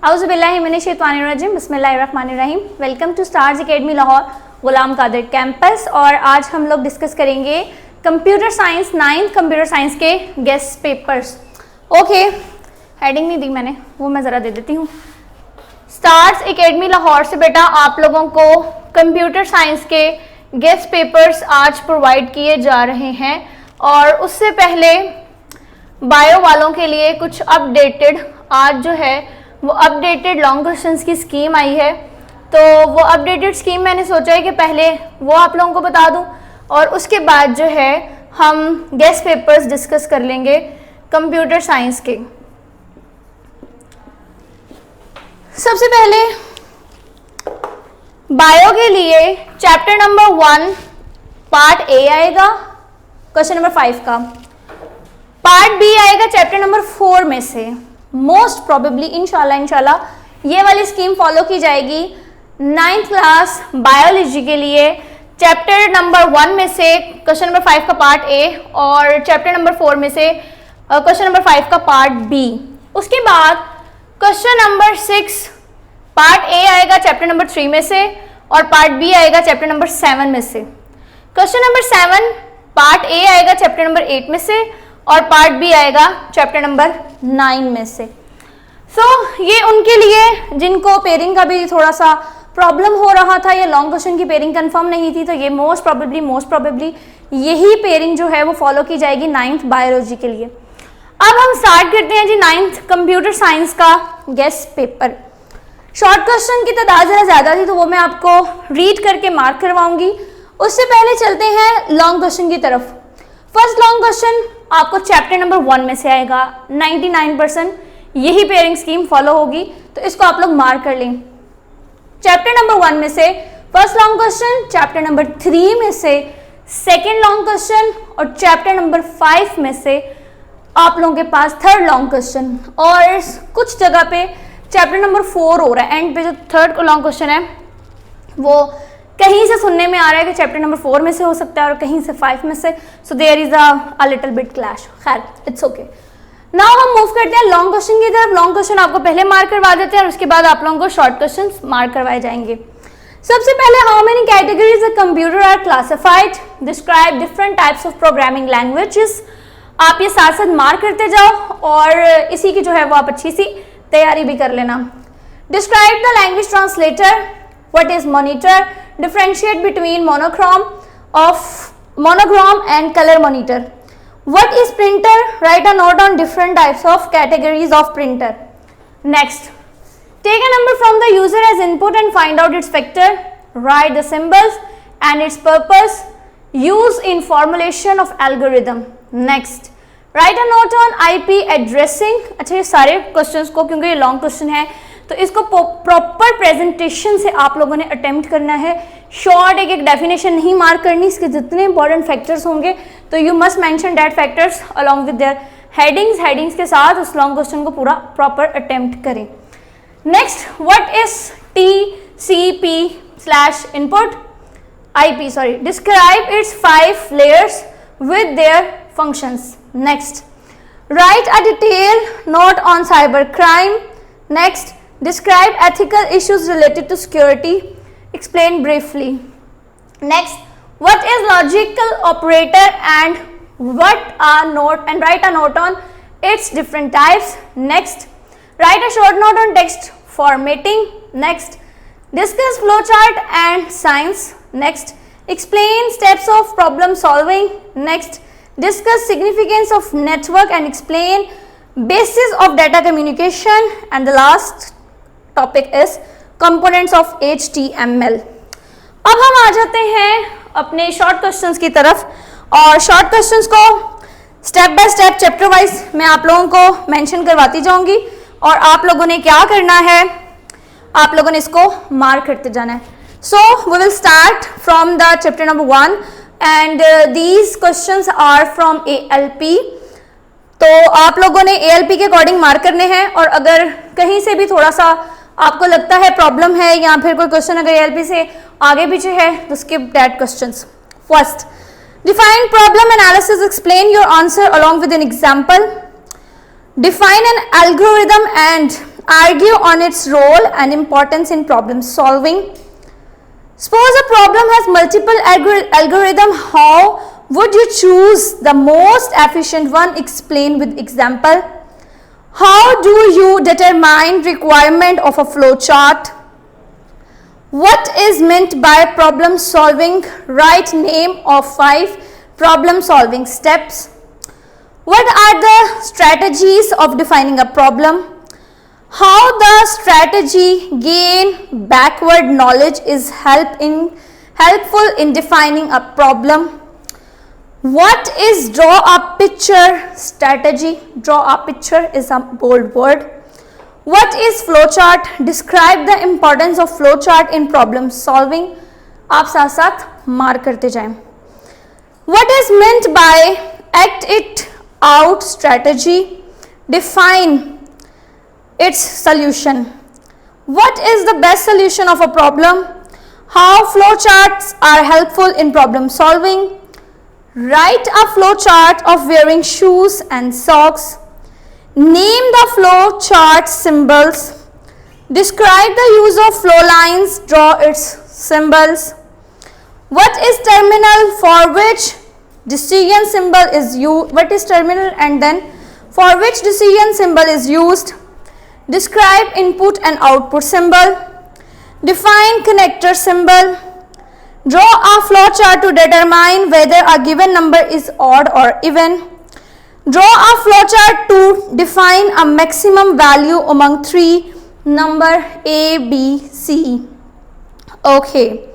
औज़ुबिल्लाहिमिनश्शैतानिर्रजीम बिस्मिल्लाहिर्रहमानिर्रहीम। Welcome to Stars Academy Lahore Ghulam Qadir campus. और आज हम लोग डिस्कस करेंगे computer science 9th computer science के गेस्ट पेपर्स। ओके, हेडिंग नहीं दी मैंने, वो मैं ज़रा दे देती हूँ। स्टार्स एकेडमी लाहौर से बेटा आप लोगों को कंप्यूटर साइंस के गेस्ट पेपर्स आज प्रोवाइड किए जा रहे हैं। और उससे पहले बायो वालों के लिए कुछ अपडेटेड आज जो है वो अपडेटेड लॉन्ग क्वेश्चंस की स्कीम आई है। तो वो अपडेटेड स्कीम मैंने सोचा है कि पहले वो आप लोगों को बता दूं और उसके बाद जो है हम गेस्ट पेपर्स डिस्कस कर लेंगे कंप्यूटर साइंस के। सबसे पहले बायो के लिए चैप्टर नंबर 1 पार्ट ए आएगा क्वेश्चन नंबर 5 का। पार्ट बी आएगा चैप्टर नंबर 4 में से। मोस्ट प्रोबेबली इंशाल्लाह ये वाली स्कीम फॉलो की जाएगी 9th क्लास बायोलॉजी के लिए। चैप्टर नंबर 1 में से क्वेश्चन नंबर 5 का पार्ट ए और चैप्टर नंबर 4 में से क्वेश्चन नंबर 5 का पार्ट बी। उसके बाद क्वेश्चन नंबर 6 पार्ट ए आएगा चैप्टर नंबर 3 में से और पार्ट बी आएगा चैप्टर नंबर 7 में से। क्वेश्चन नंबर 7 पार्ट ए आएगा चैप्टर नंबर 8 में से और पार्ट बी आएगा चैप्टर नंबर 9 में से। ये उनके लिए जिनको पेयरिंग का भी थोड़ा सा प्रॉब्लम हो रहा था, ये लॉन्ग क्वेश्चन की पेयरिंग कंफर्म नहीं थी, तो ये मोस्ट प्रोबेबली यही पेयरिंग जो है वो फॉलो की जाएगी 9th बायोलॉजी के लिए। अब हम स्टार्ट करते हैं जी 9th कंप्यूटर साइंस का गेस्ट पेपर। शॉर्ट क्वेश्चन की तादाद जरा ज्यादा थी तो वो मैं आपको रीड करके मार्क करवाऊंगी। उससे पहले चलते हैं लॉन्ग क्वेश्चन की तरफ। फर्स्ट लॉन्ग क्वेश्चन आपको चैप्टर नंबर 1 में से आएगा। 99% यही पेयरिंग स्कीम फॉलो होगी, तो इसको आप लोग मार्क कर लें। चैप्टर नंबर 1 में से first long question, chapter number 3 में से सेकेंड लॉन्ग क्वेश्चन और चैप्टर नंबर 5 में से आप लोगों के पास थर्ड लॉन्ग क्वेश्चन। और कुछ जगह पे चैप्टर नंबर 4 हो रहा है, एंड पे जो थर्ड लॉन्ग क्वेश्चन है वो कहीं से सुनने में आ रहा है कि चैप्टर नंबर 4 में से हो सकता है और कहीं से 5 में से। So there is a little bit clash. खैर, इट्स ओके। नाउ हम मूव करते हैं लॉन्ग क्वेश्चन की तरफ। लॉन्ग क्वेश्चन आपको पहले मार्क करवा देते हैं और उसके बाद आप लोगों को शॉर्ट क्वेश्चन मार्क करवाए जाएंगे। सबसे पहले, how many categories of computer are classified? Describe different types of programming languages. आप ये साथ साथ मार्क करते जाओ और इसी की जो है वो आप अच्छी सी तैयारी भी कर लेना। Describe the language translator. What is monitor? Differentiate between monochrome and color monitor. What is printer? Write a note on different types of categories of printer. Next, take a number from the user as input and find out its vector. Write the symbols and its purpose. Use in formulation of algorithm. Next, write a note on IP addressing. अच्छा, ये सारे questions को, क्योंकि ये long question है तो इसको proper presentation से आप लोगों ने अटेम्प्ट करना है। शॉर्ट एक डेफिनेशन नहीं मार्क करनी, इसके जितने इंपॉर्टेंट फैक्टर्स होंगे तो you must mention that factors along with their headings के साथ उस लॉन्ग क्वेश्चन को पूरा प्रॉपर अटेम्प्ट करें। Next, what is TCP/input IP describe it's 5 layers with their functions. Next, right a detail note on cyber crime. Next, describe ethical issues related to security. Explain briefly. Next, what is logical operator and write a note on its different types. Next, write a short note on text formatting. Next, discuss flowchart and science. Next, explain steps of problem solving. Next, discuss significance of network and explain basis of data communication. And the last topic is components of HTML। अब हम आ जाते हैं अपने short questions की तरफ और short questions को step by step chapter wise मैं आप लोगों को मेंशन करवाती जाऊंगी और आप लोगों ने क्या करना है, आप लोगों ने इसको मार्क करते जाना है। So we will start from the chapter number 1 and these questions are from ALP। तो आप लोगों ने ALP के अकॉर्डिंग मार्क करने हैं और अगर कहीं से भी थोड़ा सा आपको लगता है प्रॉब्लम है या फिर कोई क्वेश्चन अगर ALP से आगे पीछे है तो skip that questions. First, define problem analysis, explain your answer along with an example. Define an algorithm and Argue on its role and importance in problem solving. Suppose a problem has multiple algorithm. How would you choose the most efficient one? Explain with example. How do you determine requirement of a flow chart? What is meant by problem solving? Write name of 5 problem solving steps. What are the strategies of defining a problem? How the strategy gain backward knowledge is helpful in defining a problem. What is draw a picture strategy? Draw a picture is a bold word. What is flowchart? Describe the importance of flowchart in problem solving. आप साथ साथ mark करते जाएं. What is meant by act it out strategy? Define its solution. What is the best solution of a problem? How flowcharts are helpful in problem solving? Write a flowchart of wearing shoes and socks. Name the flow chart symbols. Describe the use of flow lines. Draw its symbols. What is terminal? For which decision symbol is used? What is terminal and then for which decision symbol is used? Describe input and output symbol. Define connector symbol. Draw a flow chart to determine whether a given number is odd or even. Draw a flowchart to define a maximum value among 3 number A, B, C. Okay.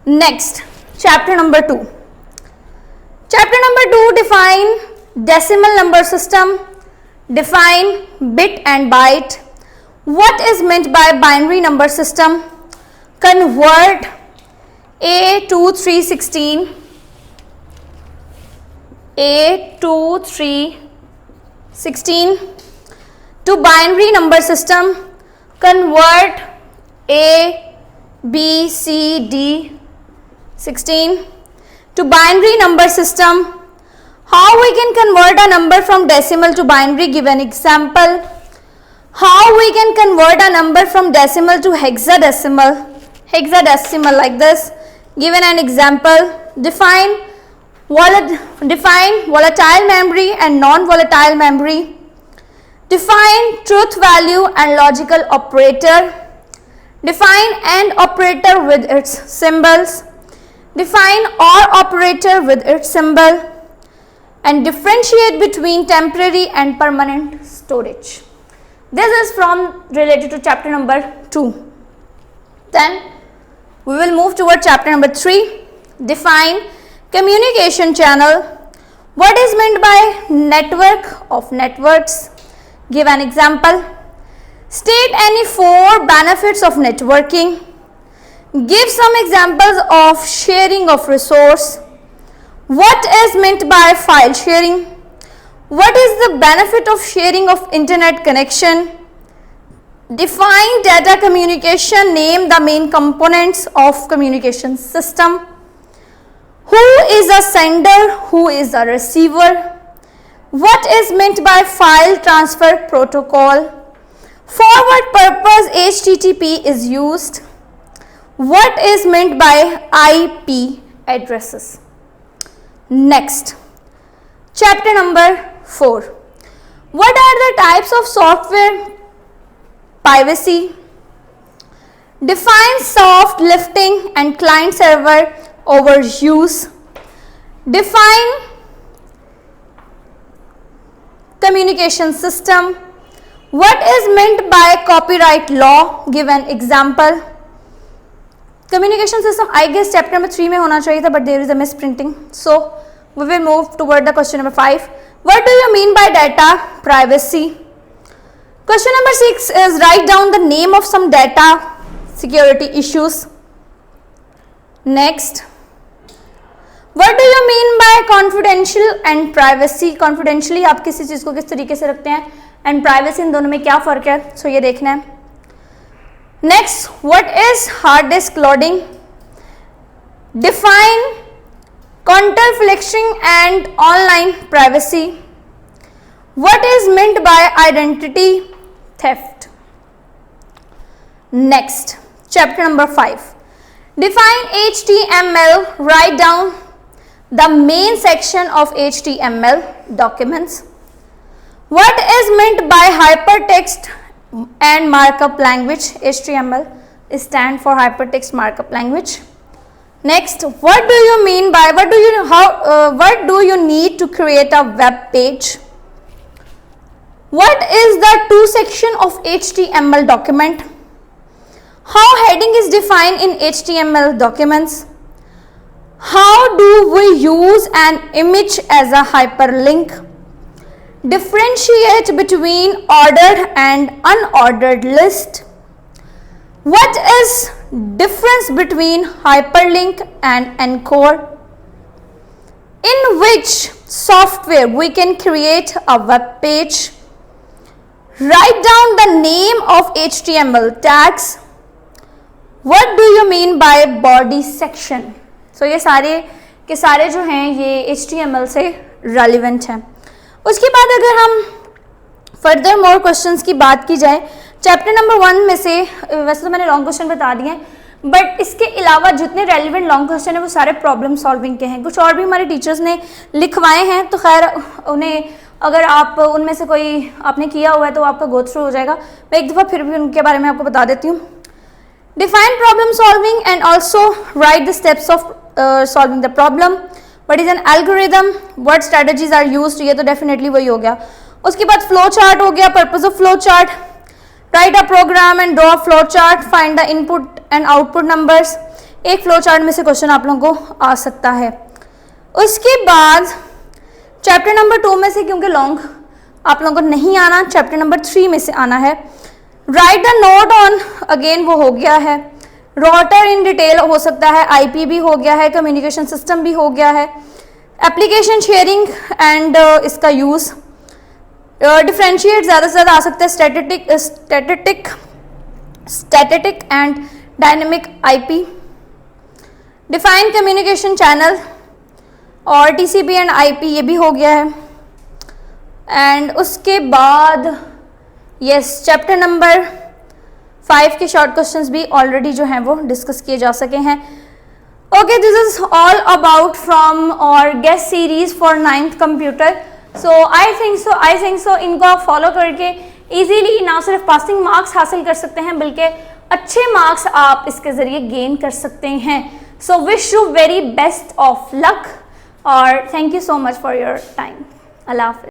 Next, chapter number 2. Chapter number 2, define decimal number system. Define bit and byte. What is meant by binary number system? Convert A to 316. A to 316 to binary number system. Convert A, B, C, D 16 to binary number system. How we can convert a number from decimal to binary? Give an example. How we can convert a number from decimal to hexadecimal? Hexadecimal like this. Given an example. Define volatile memory and non-volatile memory. Define truth value and logical operator. Define AND operator with its symbols. Define OR operator with its symbol. And differentiate between temporary and permanent storage. This is from related to chapter number 2. Then we will move toward chapter number 3. Define communication channel. What is meant by network of networks? Give an example. State any 4 benefits of networking. Give some examples of sharing of resource. What is meant by file sharing? What is the benefit of sharing of internet connection? Define data communication. Name the main components of communication system. Who is a sender? Who is a receiver? What is meant by file transfer protocol? For what purpose HTTP is used? What is meant by IP addresses? Next, chapter number 4. What are the types of software? Privacy. Define soft lifting and client server overuse. Define communication system. What is meant by copyright law? Give an example. Communication system, I guess chapter number 3 में होना चाहिए था, but there is a misprinting. So we will move toward the question number 5. What do you mean by data privacy? Question number 6 is write down the name of some data security issues. Next, what do you mean by confidential and privacy? Confidentially आप किसी चीज़ को किस तरीके से रखते हैं and privacy इन दोनों में क्या फ़र्क है? So ये देखना है. Next, what is hard disk loading? Define content filtering and online privacy. What is meant by identity theft? Next, chapter number 5. Define HTML. Write down the main section of HTML documents. What is meant by hypertext and markup language? HTML stand for hypertext markup language. Next, what do you mean by what do you need to create a web page? What is the to section of HTML document? How heading is defined in HTML documents? How do we use an image as a hyperlink? Differentiate between ordered and unordered list. What is difference between hyperlink and anchor? In which software we can create a web page? Write down the name of HTML tags. What do you mean by body section? So ये सारे के सारे जो हैं ये HTML से relevant हैं. उसके बाद अगर हम फर्दर मोर क्वेश्चंस की बात की जाए, चैप्टर नंबर 1 में से वैसे तो मैंने लॉन्ग क्वेश्चन बता दिए हैं, बट इसके अलावा जितने रेलिवेंट लॉन्ग क्वेश्चन हैं वो सारे प्रॉब्लम सॉल्विंग के हैं. कुछ और भी हमारे टीचर्स ने लिखवाए हैं, तो खैर उन्हें अगर आप उनमें से कोई आपने किया हुआ है तो आपका गो थ्रू हो जाएगा. मैं एक दफ़ा फिर भी उनके बारे में आपको बता देती हूँ. Define problem solving and also write the steps of solving the problem. What is an algorithm, what strategies are used, ये तो डेफिनेटली वही हो गया. उसके बाद फ्लो चार्ट हो गया, purpose of flow chart, write a program and draw flow chart, find the input and output numbers. एक फ्लो चार्ट में से क्वेश्चन आप लोगों को आ सकता है. उसके बाद चैप्टर नंबर 2 में से, क्योंकि लॉन्ग आप लोगों को नहीं आना, चैप्टर नंबर 3 में से आना है. Right the note on, again वो हो गया है. राउटर इन डिटेल हो सकता है, आईपी भी हो गया है, कम्युनिकेशन सिस्टम भी हो गया है, एप्लीकेशन शेयरिंग एंड इसका यूज़. डिफ्रेंशिएट ज़्यादा से ज़्यादा आ सकता है, static and dynamic IP. Define communication channel और टीसीपी एंड आईपी, ये भी हो गया है. एंड उसके बाद यस, चैप्टर नंबर 5 के शॉर्ट क्वेश्चंस भी ऑलरेडी जो हैं वो डिस्कस किए जा सके हैं. Okay, this is all about from our guest series for 9th computer. So I think so इनको आप फॉलो करके इजीली ना सिर्फ पासिंग मार्क्स हासिल कर सकते हैं, बल्कि अच्छे मार्क्स आप इसके ज़रिए गेन कर सकते हैं. So wish you very best of luck और thank you so much for your time. अल्लाह हाफ़िज़.